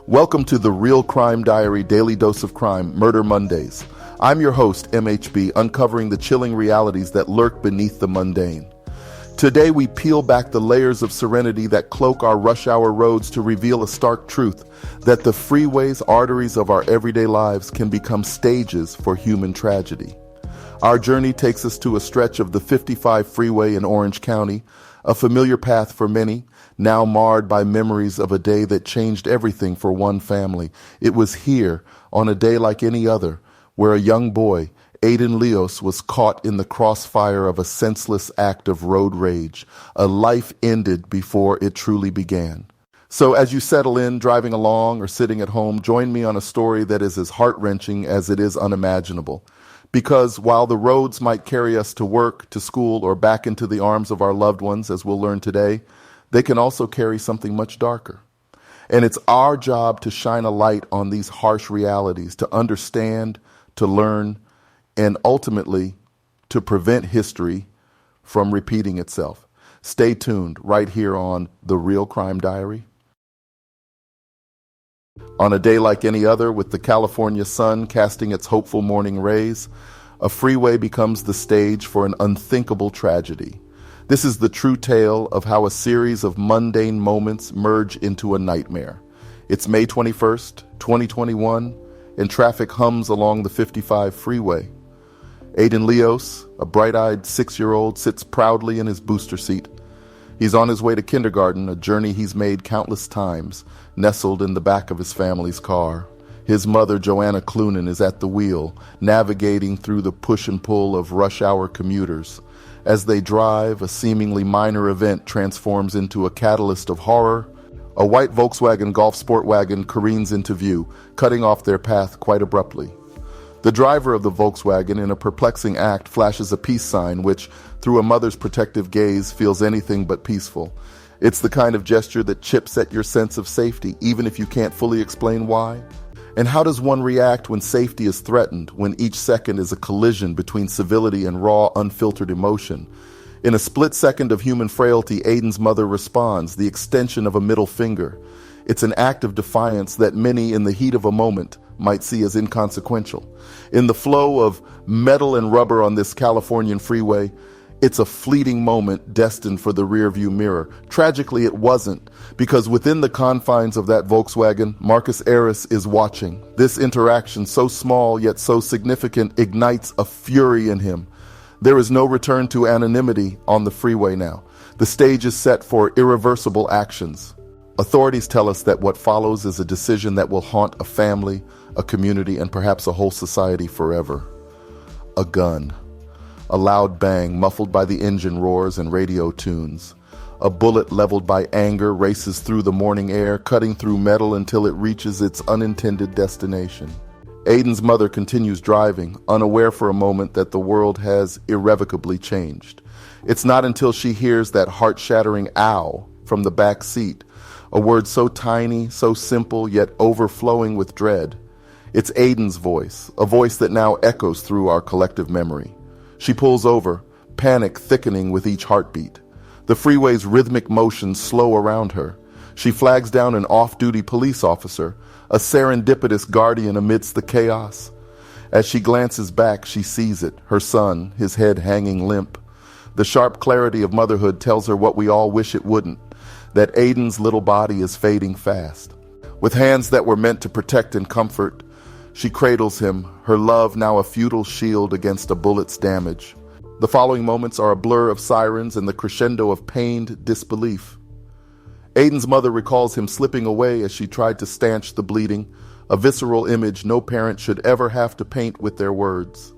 Welcome to the Real Crime Diary Daily Dose of Crime, Murder Mondays. I'm your host, MHB, uncovering the chilling realities that lurk beneath the mundane. Today we peel back the layers of serenity that cloak our rush hour roads to reveal a stark truth that the freeways, arteries of our everyday lives can become stages for human tragedy. Our journey takes us to a stretch of the 55 freeway in Orange County, a familiar path for many, now marred by memories of a day that changed everything for one family. It was here, on a day like any other, where a young boy, Aiden was caught in the crossfire of a senseless act of road rage. A life ended before it truly began. So as you settle in, driving along or sitting at home, join me on a story that is as heart-wrenching as it is unimaginable. Because while the roads might carry us to work, to school, or back into the arms of our loved ones, as we'll learn today, they can also carry something much darker. And it's our job to shine a light on these harsh realities, to understand, to learn, and ultimately to prevent history from repeating itself. Stay tuned right here on The Real Crime Diary. On a day like any other, with the California sun casting its hopeful morning rays, a freeway becomes the stage for an unthinkable tragedy. This is the true tale of how a series of mundane moments merge into a nightmare. It's May 21st, 2021, and traffic hums along the 55 freeway. Aiden, a bright-eyed 6-year-old, sits proudly in his booster seat. He's on his way to kindergarten, a journey he's made countless times, nestled in the back of his family's car. His mother, Joanna Clunan, is at the wheel, navigating through the push and pull of rush-hour commuters. As they drive, a seemingly minor event transforms into a catalyst of horror. A white Volkswagen Golf sport wagon careens into view, cutting off their path quite abruptly. The driver of the Volkswagen, in a perplexing act, flashes a peace sign which, through a mother's protective gaze, feels anything but peaceful. It's the kind of gesture that chips at your sense of safety, even if you can't fully explain why. And how does one react when safety is threatened, when each second is a collision between civility and raw, unfiltered emotion? In a split second of human frailty, Aiden's mother responds, the extension of a middle finger. It's an act of defiance that many, in the heat of a moment, might see as inconsequential. In the flow of metal and rubber on this Californian freeway, it's a fleeting moment destined for the rearview mirror. Tragically, it wasn't, because within the confines of that Volkswagen, Marcus Aris is watching. This interaction, so small yet so significant, ignites a fury in him. There is no return to anonymity on the freeway now. The stage is set for irreversible actions. Authorities tell us that what follows is a decision that will haunt a family, a community, and perhaps a whole society forever. A gun. A loud bang muffled by the engine roars and radio tunes. A bullet leveled by anger races through the morning air, cutting through metal until it reaches its unintended destination. Aiden's mother continues driving, unaware for a moment that the world has irrevocably changed. It's not until she hears that heart-shattering ow from the back seat, a word so tiny, so simple, yet overflowing with dread. It's Aiden's voice, a voice that now echoes through our collective memory. She pulls over, panic thickening with each heartbeat. The freeway's rhythmic motions slow around her. She flags down an off-duty police officer, a serendipitous guardian amidst the chaos. As she glances back, she sees it, her son, his head hanging limp. The sharp clarity of motherhood tells her what we all wish it wouldn't, that Aiden's little body is fading fast. With hands that were meant to protect and comfort, she cradles him, her love now a futile shield against a bullet's damage. The following moments are a blur of sirens and the crescendo of pained disbelief. Aiden's mother recalls him slipping away as she tried to stanch the bleeding, a visceral image no parent should ever have to paint with their words.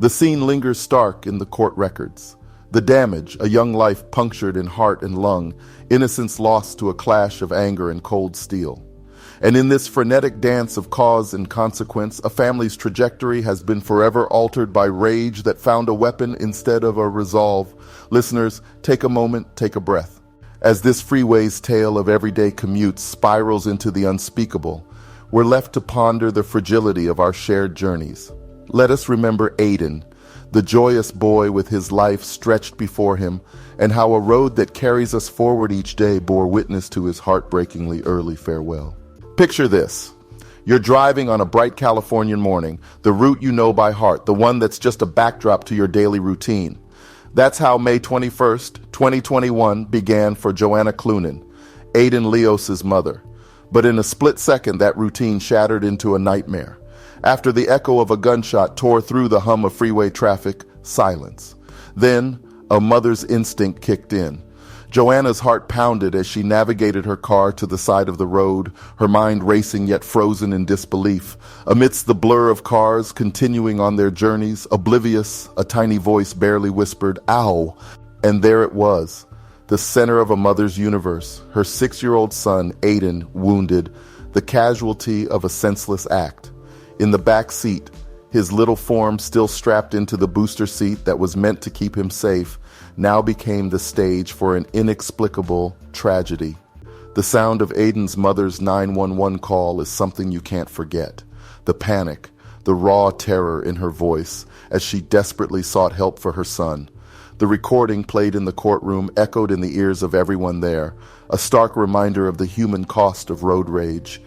The scene lingers stark in the court records. The damage, a young life punctured in heart and lung, innocence lost to a clash of anger and cold steel. And in this frenetic dance of cause and consequence, a family's trajectory has been forever altered by rage that found a weapon instead of a resolve. Listeners, take a moment, take a breath. As this freeway's tale of everyday commutes spirals into the unspeakable, we're left to ponder the fragility of our shared journeys. Let us remember Aiden, the joyous boy with his life stretched before him, and how a road that carries us forward each day bore witness to his heartbreakingly early farewell. Picture this. You're driving on a bright Californian morning, the route you know by heart, the one that's just a backdrop to your daily routine. That's how May 21st, 2021 began for Joanna Clunan, Aiden Leos's mother. But in a split second, that routine shattered into a nightmare. After the echo of a gunshot tore through the hum of freeway traffic, silence. Then, a mother's instinct kicked in. Joanna's heart pounded as she navigated her car to the side of the road, her mind racing yet frozen in disbelief. Amidst the blur of cars continuing on their journeys, oblivious, a tiny voice barely whispered, "Ow!" And there it was, the center of a mother's universe, her 6-year-old son, Aiden, wounded, the casualty of a senseless act. In the back seat, his little form still strapped into the booster seat that was meant to keep him safe, now became the stage for an inexplicable tragedy. The sound of Aiden's mother's 911 call is something you can't forget. The panic, the raw terror in her voice as she desperately sought help for her son. The recording played in the courtroom echoed in the ears of everyone there, a stark reminder of the human cost of road rage.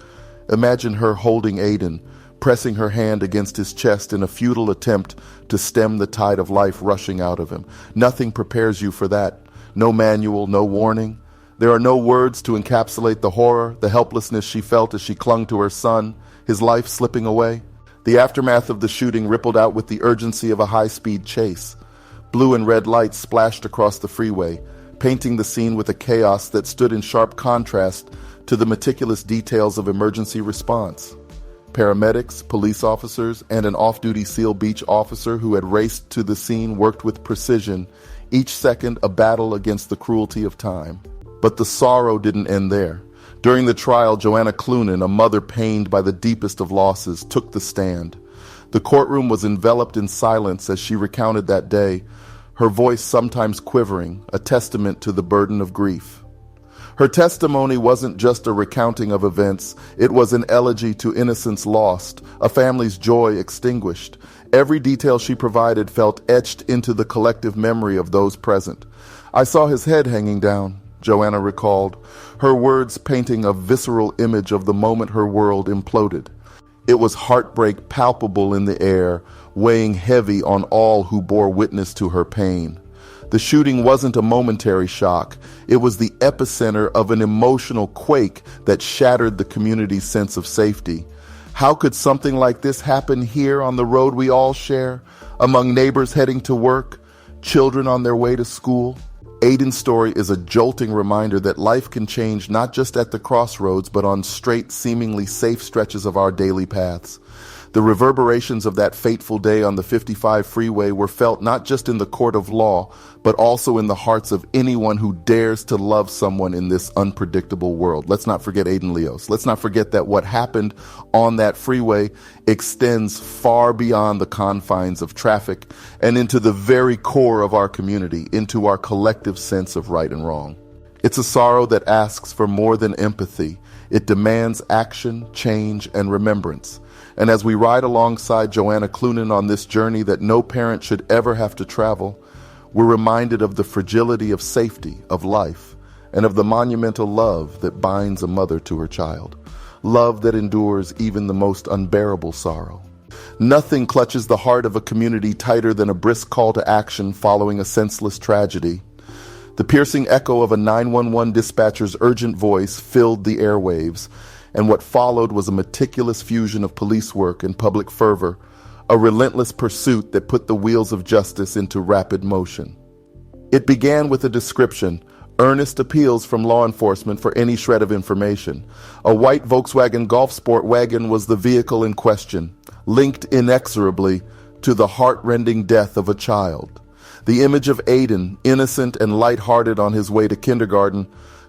Imagine her holding Aiden, pressing her hand against his chest in a futile attempt to stem the tide of life rushing out of him. Nothing prepares you for that. No manual, no warning. There are no words to encapsulate the horror, the helplessness she felt as she clung to her son, his life slipping away. The aftermath of the shooting rippled out with the urgency of a high-speed chase. Blue and red lights splashed across the freeway, painting the scene with a chaos that stood in sharp contrast to the meticulous details of emergency response. Paramedics, police officers, and an off-duty SEAL Beach officer who had raced to the scene worked with precision, each second a battle against the cruelty of time. But the sorrow didn't end there. During the trial, Joanna Clunan, a mother pained by the deepest of losses, took the stand. The courtroom was enveloped in silence as she recounted that day, her voice sometimes quivering, a testament to the burden of grief. Her testimony wasn't just a recounting of events, it was an elegy to innocence lost, a family's joy extinguished. Every detail she provided felt etched into the collective memory of those present. "I saw his head hanging down," Joanna recalled, her words painting a visceral image of the moment her world imploded. It was heartbreak palpable in the air, weighing heavy on all who bore witness to her pain. The shooting wasn't a momentary shock. It was the epicenter of an emotional quake that shattered the community's sense of safety. How could something like this happen here on the road we all share, among neighbors heading to work, children on their way to school? Aiden's story is a jolting reminder that life can change not just at the crossroads, but on straight, seemingly safe stretches of our daily paths. The reverberations of that fateful day on the 55 freeway were felt not just in the court of law, but also in the hearts of anyone who dares to love someone in this unpredictable world. Let's not forget Aiden Leos. Let's not forget that what happened on that freeway extends far beyond the confines of traffic and into the very core of our community, into our collective sense of right and wrong. It's a sorrow that asks for more than empathy. It demands action, change, and remembrance. And as we ride alongside Joanna Clunan on this journey that no parent should ever have to travel, we're reminded of the fragility of safety, of life, and of the monumental love that binds a mother to her child. Love that endures even the most unbearable sorrow. Nothing clutches the heart of a community tighter than a brisk call to action following a senseless tragedy. The piercing echo of a 911 dispatcher's urgent voice filled the airwaves, and what followed was a meticulous fusion of police work and public fervor, a relentless pursuit that put the wheels of justice into rapid motion. It began with a description, earnest appeals from law enforcement for any shred of information. A white Volkswagen Golf Sport wagon was the vehicle in question, linked inexorably to the heart-rending death of a child. The image of Aiden, innocent and light-hearted on his way to kindergarten,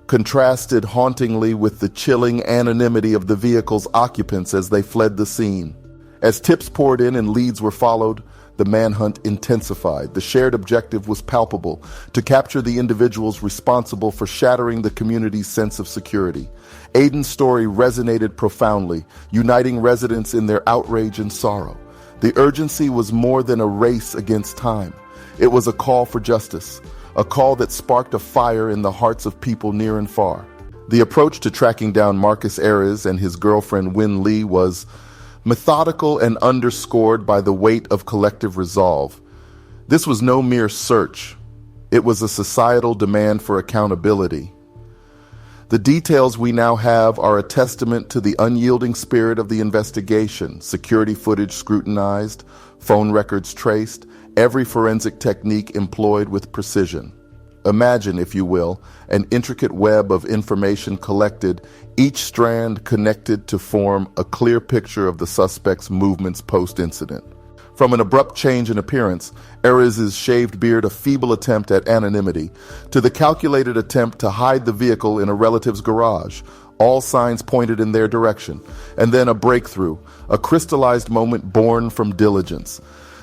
contrasted hauntingly with the chilling anonymity of the vehicle's occupants as they fled the scene. As tips poured in and leads were followed, the manhunt intensified. The shared objective was palpable, to capture the individuals responsible for shattering the community's sense of security. Aiden's story resonated profoundly, uniting residents in their outrage and sorrow. The urgency was more than a race against time. It was a call for justice, a call that sparked a fire in the hearts of people near and far. The approach to tracking down Marcus Ares and his girlfriend Win Lee was methodical and underscored by the weight of collective resolve. This was no mere search. It was a societal demand for accountability. The details we now have are a testament to the unyielding spirit of the investigation, security footage scrutinized, phone records traced, every forensic technique employed with precision. Imagine, if you will, an intricate web of information collected, each strand connected to form a clear picture of the suspect's movements post-incident. From an abrupt change in appearance, Ares' shaved beard a feeble attempt at anonymity, to the calculated attempt to hide the vehicle in a relative's garage, all signs pointed in their direction, and then a breakthrough, a crystallized moment born from diligence.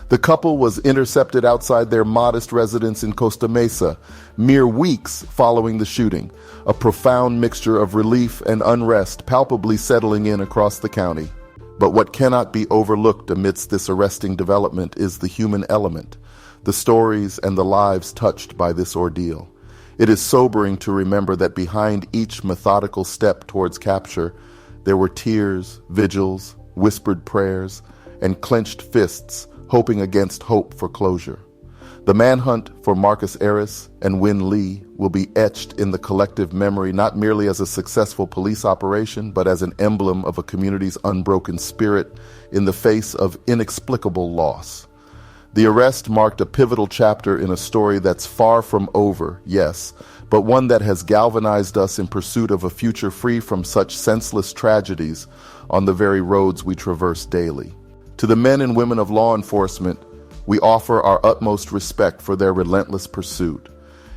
The couple was intercepted outside their modest residence in Costa Mesa, mere weeks following the shooting, a profound mixture of relief and unrest palpably settling in across the county. But what cannot be overlooked amidst this arresting development is the human element, the stories and the lives touched by this ordeal. It is sobering to remember that behind each methodical step towards capture, there were tears, vigils, whispered prayers, and clenched fists hoping against hope for closure. The manhunt for Marcus Ares and Win Lee will be etched in the collective memory not merely as a successful police operation, but as an emblem of a community's unbroken spirit in the face of inexplicable loss. The arrest marked a pivotal chapter in a story that's far from over, yes, but one that has galvanized us in pursuit of a future free from such senseless tragedies on the very roads we traverse daily. To the men and women of law enforcement, we offer our utmost respect for their relentless pursuit.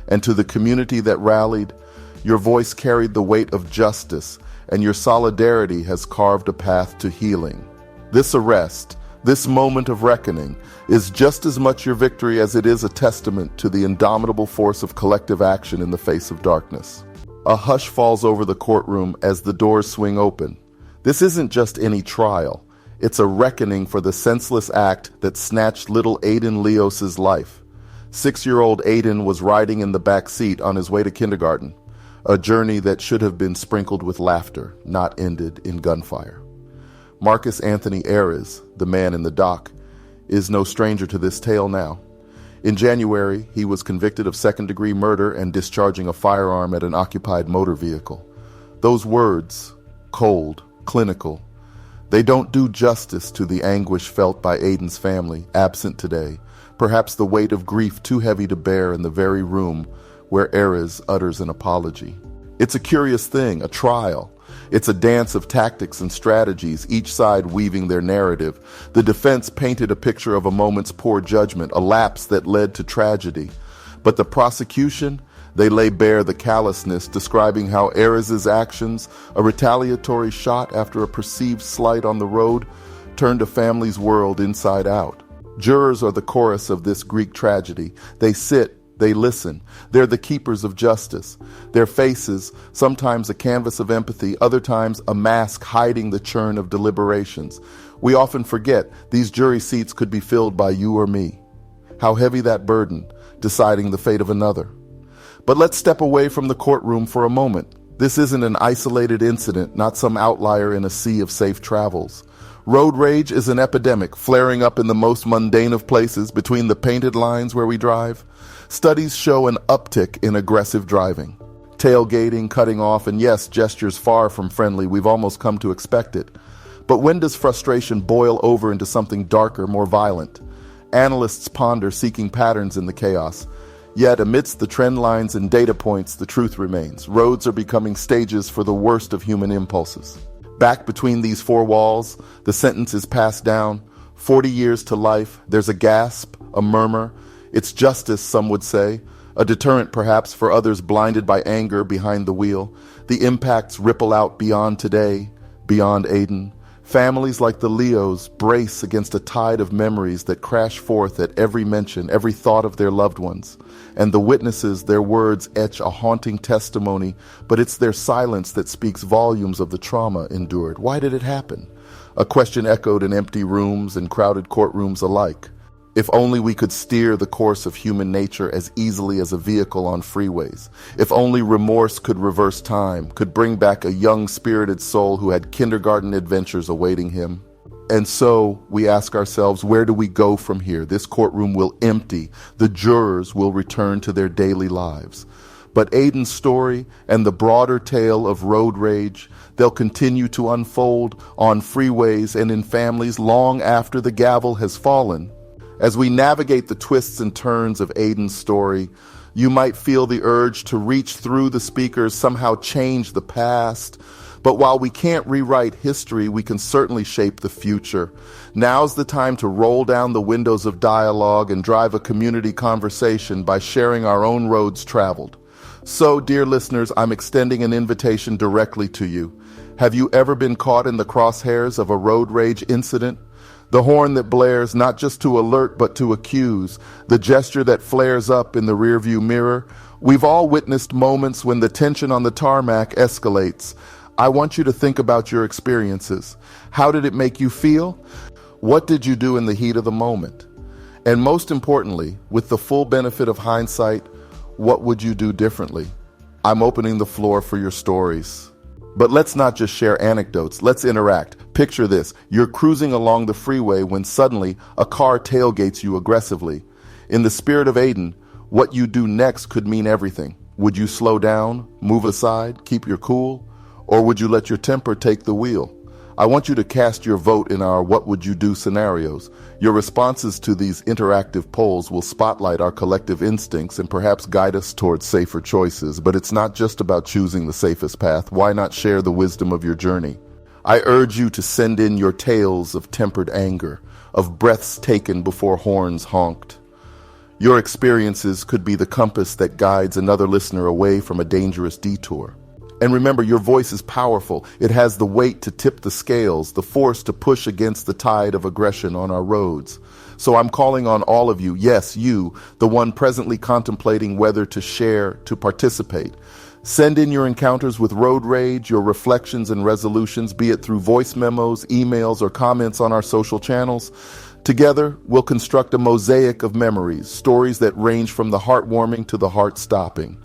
And to the community that rallied, your voice carried the weight of justice, and your solidarity has carved a path to healing. This arrest, this moment of reckoning, is just as much your victory as it is a testament to the indomitable force of collective action in the face of darkness. A hush falls over the courtroom as the doors swing open. This isn't just any trial. It's a reckoning for the senseless act that snatched little Aiden Leos's life. 6-year-old Aiden was riding in the back seat on his way to kindergarten, a journey that should have been sprinkled with laughter, not ended in gunfire. Marcus Anthony Ares, the man in the dock, is no stranger to this tale now. In January, he was convicted of second-degree murder and discharging a firearm at an occupied motor vehicle. Those words, cold, clinical, they don't do justice to the anguish felt by Aiden's family, absent today, perhaps the weight of grief too heavy to bear in the very room where Ares utters an apology. It's a curious thing, a trial. It's a dance of tactics and strategies, each side weaving their narrative. The defense painted a picture of a moment's poor judgment, a lapse that led to tragedy. But the prosecution, they lay bare the callousness, describing how Ares' actions, a retaliatory shot after a perceived slight on the road, turned a family's world inside out. Jurors are the chorus of this Greek tragedy. They sit, they listen. They're the keepers of justice. Their faces, sometimes a canvas of empathy, other times a mask hiding the churn of deliberations. We often forget these jury seats could be filled by you or me. How heavy that burden, deciding the fate of another. But let's step away from the courtroom for a moment. This isn't an isolated incident, not some outlier in a sea of safe travels. Road rage is an epidemic, flaring up in the most mundane of places, between the painted lines where we drive. Studies show an uptick in aggressive driving. Tailgating, cutting off, and yes, gestures far from friendly. We've almost come to expect it. But when does frustration boil over into something darker, more violent? Analysts ponder, seeking patterns in the chaos. Yet amidst the trend lines and data points, the truth remains. Roads are becoming stages for the worst of human impulses. Back between these four walls, the sentence is passed down. 40 years to life. There's a gasp, a murmur. It's justice, some would say. A deterrent, perhaps, for others blinded by anger behind the wheel. The impacts ripple out beyond today, beyond Aiden. Families like the Leos brace against a tide of memories that crash forth at every mention, every thought of their loved ones. And the witnesses, their words etch a haunting testimony, but it's their silence that speaks volumes of the trauma endured. Why did it happen? A question echoed in empty rooms and crowded courtrooms alike. If only we could steer the course of human nature as easily as a vehicle on freeways. If only remorse could reverse time, could bring back a young spirited soul who had kindergarten adventures awaiting him. And so we ask ourselves, where do we go from here? This courtroom will empty. The jurors will return to their daily lives. But Aiden's story and the broader tale of road rage, they'll continue to unfold on freeways and in families long after the gavel has fallen. As we navigate the twists and turns of Aiden's story, you might feel the urge to reach through the speakers, somehow change the past. But while we can't rewrite history, we can certainly shape the future. Now's the time to roll down the windows of dialogue and drive a community conversation by sharing our own roads traveled. So, dear listeners, I'm extending an invitation directly to you. Have you ever been caught in the crosshairs of a road rage incident? The horn that blares not just to alert but to accuse, the gesture that flares up in the rearview mirror. We've all witnessed moments when the tension on the tarmac escalates. I want you to think about your experiences. How did it make you feel? What did you do in the heat of the moment? And most importantly, with the full benefit of hindsight, what would you do differently? I'm opening the floor for your stories. But let's not just share anecdotes, let's interact. Picture this, you're cruising along the freeway when suddenly a car tailgates you aggressively. In the spirit of Aiden, what you do next could mean everything. Would you slow down, move aside, keep your cool? Or would you let your temper take the wheel? I want you to cast your vote in our What Would You Do scenarios. Your responses to these interactive polls will spotlight our collective instincts and perhaps guide us towards safer choices. But it's not just about choosing the safest path. Why not share the wisdom of your journey? I urge you to send in your tales of tempered anger, of breaths taken before horns honked. Your experiences could be the compass that guides another listener away from a dangerous detour. And remember, your voice is powerful. It has the weight to tip the scales, the force to push against the tide of aggression on our roads. So I'm calling on all of you, yes, you, the one presently contemplating whether to share, to participate. Send in your encounters with road rage, your reflections and resolutions, be it through voice memos, emails, or comments on our social channels. Together, we'll construct a mosaic of memories, stories that range from the heartwarming to the heart-stopping.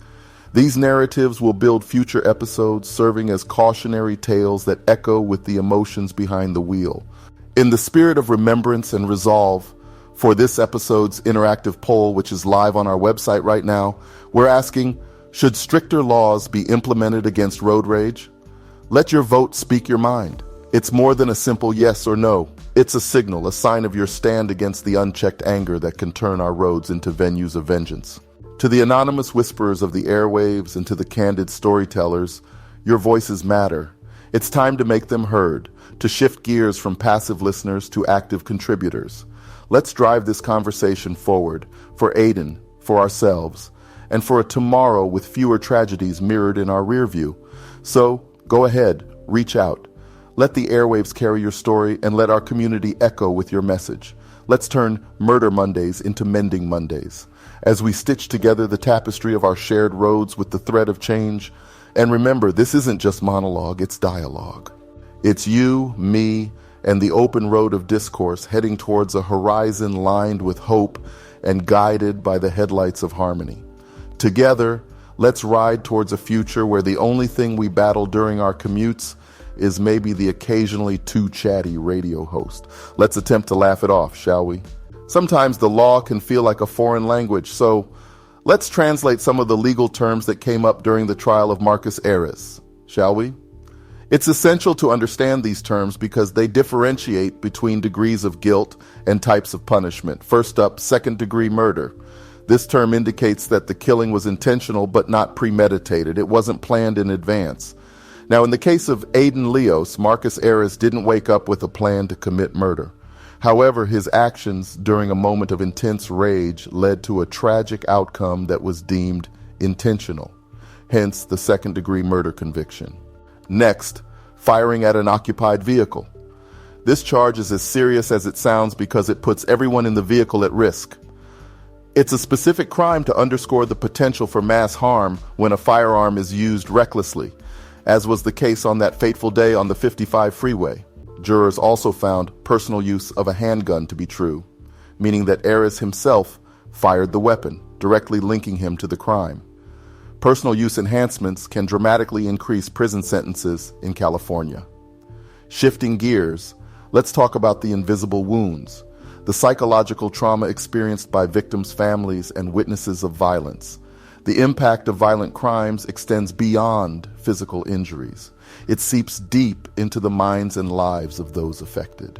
These narratives will build future episodes, serving as cautionary tales that echo with the emotions behind the wheel. In the spirit of remembrance and resolve, for this episode's interactive poll, which is live on our website right now, we're asking, should stricter laws be implemented against road rage? Let your vote speak your mind. It's more than a simple yes or no. It's a signal, a sign of your stand against the unchecked anger that can turn our roads into venues of vengeance. To the anonymous whisperers of the airwaves and to the candid storytellers, your voices matter. It's time to make them heard, to shift gears from passive listeners to active contributors. Let's drive this conversation forward, for Aiden, for ourselves, and for a tomorrow with fewer tragedies mirrored in our rear view. So, go ahead, reach out. Let the airwaves carry your story and let our community echo with your message. Let's turn Murder Mondays into Mending Mondays, as we stitch together the tapestry of our shared roads with the thread of change. And remember, this isn't just monologue, it's dialogue. It's you, me, and the open road of discourse heading towards a horizon lined with hope and guided by the headlights of harmony. Together, let's ride towards a future where the only thing we battle during our commutes is maybe the occasionally too chatty radio host. Let's attempt to laugh it off, shall we? Sometimes the law can feel like a foreign language, so let's translate some of the legal terms that came up during the trial of Marcus Ares, shall we? It's essential to understand these terms because they differentiate between degrees of guilt and types of punishment. First up, second-degree murder. This term indicates that the killing was intentional but not premeditated. It wasn't planned in advance. Now, in the case of Aiden Leos, Marcus Ares didn't wake up with a plan to commit murder. However, his actions during a moment of intense rage led to a tragic outcome that was deemed intentional, hence the second-degree murder conviction. Next, firing at an occupied vehicle. This charge is as serious as it sounds because it puts everyone in the vehicle at risk. It's a specific crime to underscore the potential for mass harm when a firearm is used recklessly, as was the case on that fateful day on the 55 freeway. Jurors also found personal use of a handgun to be true. meaning that Aris himself fired the weapon, directly linking him to the crime. Personal use enhancements can dramatically increase prison sentences in California. Shifting gears, let's talk about the invisible wounds, the psychological trauma experienced by victims' families and witnesses of violence. The impact of violent crimes extends beyond physical injuries. It seeps deep into the minds and lives of those affected.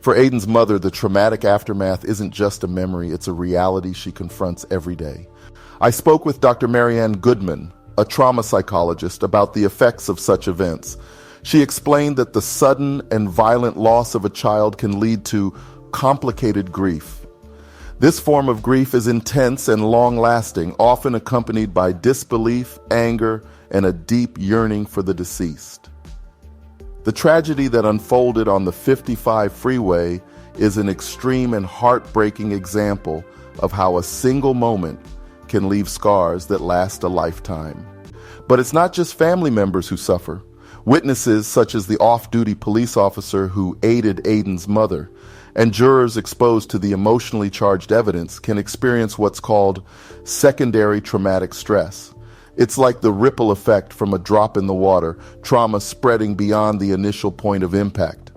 For Aiden's mother, the traumatic aftermath isn't just a memory, it's a reality she confronts every day. I spoke with Dr. Marianne Goodman, a trauma psychologist, about the effects of such events. She explained that the sudden and violent loss of a child can lead to complicated grief. This form of grief is intense and long-lasting, often accompanied by disbelief, anger, and a deep yearning for the deceased. The tragedy that unfolded on the 55 freeway is an extreme and heartbreaking example of how a single moment can leave scars that last a lifetime. But it's not just family members who suffer. Witnesses, such as the off-duty police officer who aided Aiden's mother, and jurors exposed to the emotionally charged evidence can experience what's called secondary traumatic stress. It's like the ripple effect from a drop in the water, trauma spreading beyond the initial point of impact.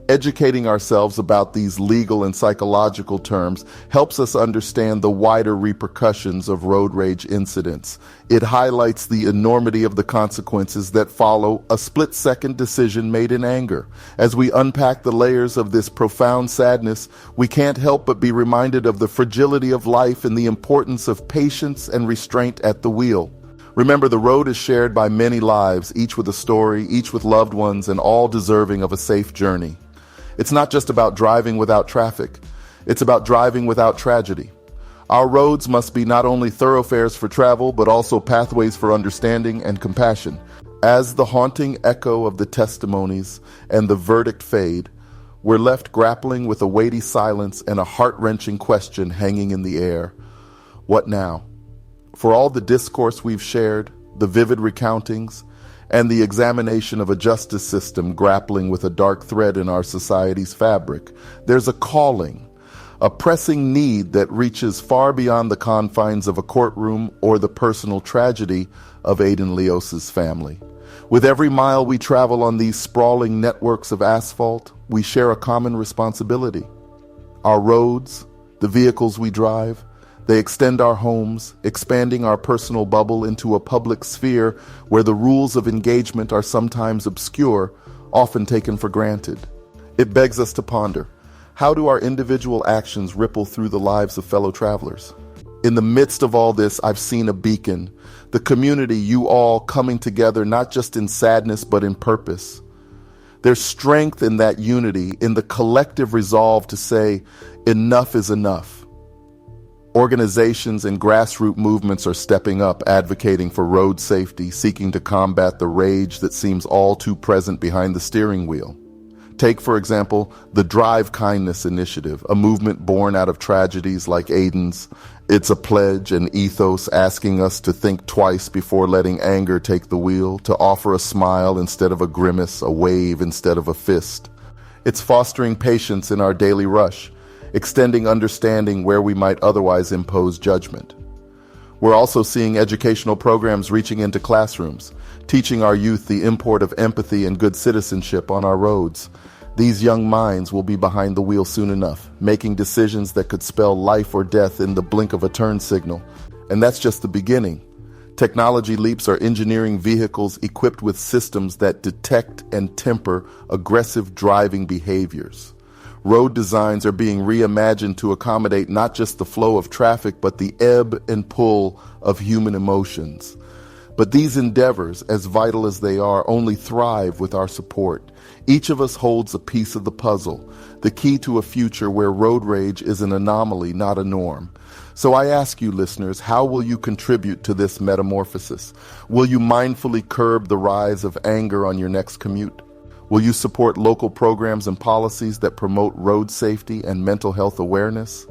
Educating ourselves about these legal and psychological terms helps us understand the wider repercussions of road rage incidents. It highlights the enormity of the consequences that follow a split-second decision made in anger. As we unpack the layers of this profound sadness, we can't help but be reminded of the fragility of life and the importance of patience and restraint at the wheel. Remember, the road is shared by many lives, each with a story, each with loved ones, and all deserving of a safe journey. It's not just about driving without traffic. It's about driving without tragedy. Our roads must be not only thoroughfares for travel, but also pathways for understanding and compassion. As the haunting echo of the testimonies and the verdict fade, we're left grappling with a weighty silence and a heart-wrenching question hanging in the air. What now? For all the discourse we've shared, the vivid recountings, and the examination of a justice system grappling with a dark thread in our society's fabric, there's a calling, a pressing need that reaches far beyond the confines of a courtroom or the personal tragedy of Aiden Leos's family. With every mile we travel on these sprawling networks of asphalt, we share a common responsibility. Our roads, the vehicles we drive, they extend our homes, expanding our personal bubble into a public sphere where the rules of engagement are sometimes obscure, often taken for granted. It begs us to ponder, how do our individual actions ripple through the lives of fellow travelers? In the midst of all this, I've seen a beacon, the community, you all coming together not just in sadness but in purpose. There's strength in that unity, in the collective resolve to say, enough is enough. Organizations and grassroots movements are stepping up, advocating for road safety, seeking to combat the rage that seems all too present behind the steering wheel. Take, for example, the Drive Kindness Initiative, a movement born out of tragedies like Aiden's. It's a pledge, an ethos asking us to think twice before letting anger take the wheel, to offer a smile instead of a grimace, a wave instead of a fist. It's fostering patience in our daily rush, extending understanding where we might otherwise impose judgment. We're also seeing educational programs reaching into classrooms, teaching our youth the import of empathy and good citizenship on our roads. These young minds will be behind the wheel soon enough, making decisions that could spell life or death in the blink of a turn signal. And that's just the beginning. Technology leaps are engineering vehicles equipped with systems that detect and temper aggressive driving behaviors. Road designs are being reimagined to accommodate not just the flow of traffic, but the ebb and pull of human emotions. But these endeavors, as vital as they are, only thrive with our support. Each of us holds a piece of the puzzle, the key to a future where road rage is an anomaly, not a norm. So I ask you, listeners, how will you contribute to this metamorphosis? Will you mindfully curb the rise of anger on your next commute? Will you support local programs and policies that promote road safety and mental health awareness?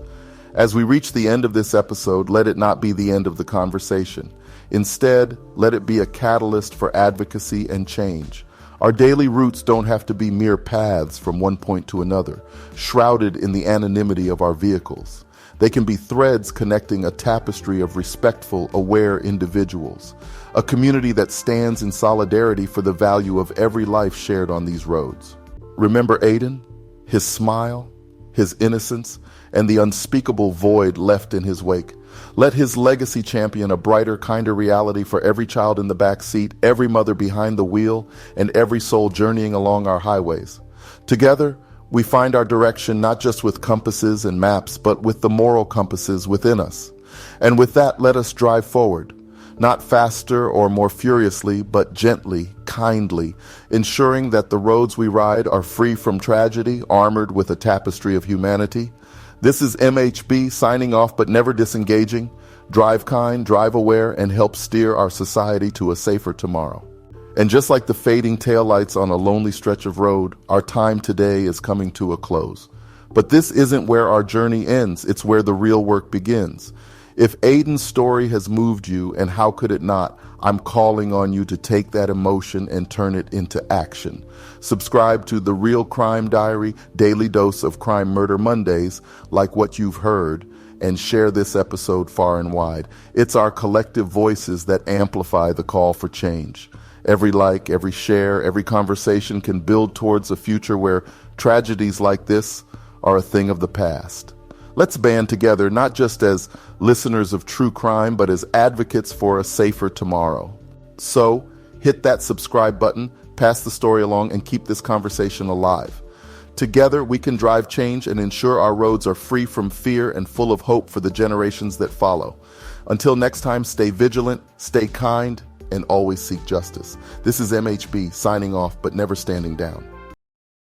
As we reach the end of this episode, let it not be the end of the conversation. Instead, let it be a catalyst for advocacy and change. Our daily routes don't have to be mere paths from one point to another, shrouded in the anonymity of our vehicles. They can be threads connecting a tapestry of respectful, aware individuals, a community that stands in solidarity for the value of every life shared on these roads. Remember Aiden, his smile, his innocence, and the unspeakable void left in his wake. Let his legacy champion a brighter, kinder reality for every child in the back seat, every mother behind the wheel, and every soul journeying along our highways. Together, we find our direction not just with compasses and maps, but with the moral compasses within us. And with that, let us drive forward, not faster or more furiously, but gently, kindly, ensuring that the roads we ride are free from tragedy, armored with a tapestry of humanity. This is MHB signing off but never disengaging. Drive kind, drive aware, and help steer our society to a safer tomorrow. And just like the fading taillights on a lonely stretch of road, our time today is coming to a close. But this isn't where our journey ends, it's where the real work begins. If Aiden's story has moved you, and how could it not, I'm calling on you to take that emotion and turn it into action. Subscribe to The Real Crime Diary, daily dose of Crime Murder Mondays, like what you've heard, and share this episode far and wide. It's our collective voices that amplify the call for change. Every like, every share, every conversation can build towards a future where tragedies like this are a thing of the past. Let's band together, not just as listeners of true crime, but as advocates for a safer tomorrow. So, hit that subscribe button, pass the story along, and keep this conversation alive. Together, we can drive change and ensure our roads are free from fear and full of hope for the generations that follow. Until next time, stay vigilant, stay kind, and always seek justice. This is MHB signing off, but never standing down.